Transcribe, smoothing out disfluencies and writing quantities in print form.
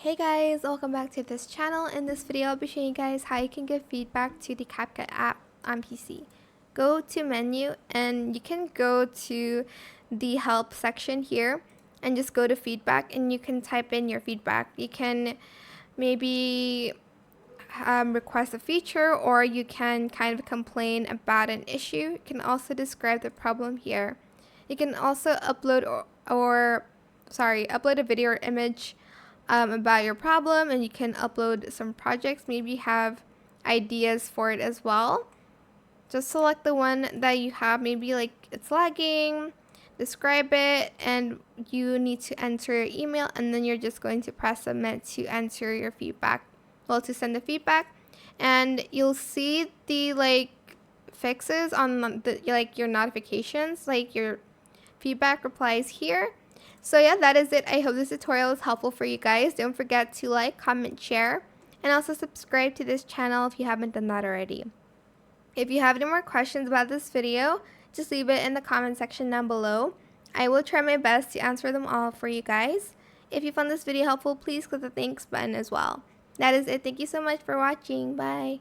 Hey guys, welcome back to this channel. In this video, I'll be showing you guys how you can give feedback to the CapCut app on PC. Go to menu and you can go to the help section here and just go to feedback and you can type in your feedback. You can maybe request a feature, or you can kind of complain about an issue. You can also describe the problem here. You can also upload upload a video or image about your problem, and you can upload some projects, maybe have ideas for it as well. Just select the one that you have, maybe like it's lagging, describe it, and you need to enter your email, and then you're just going to press submit to enter your feedback, to send the feedback. And you'll see the fixes on the your notifications, like your feedback replies here. So yeah, that is it. I hope this tutorial is helpful for you guys. Don't forget to like, comment, share, and also subscribe to this channel if you haven't done that already. If you have any more questions about this video, just leave it in the comment section down below. I will try my best to answer them all for you guys. If you found this video helpful, please click the thanks button as well. That is it. Thank you so much for watching. Bye.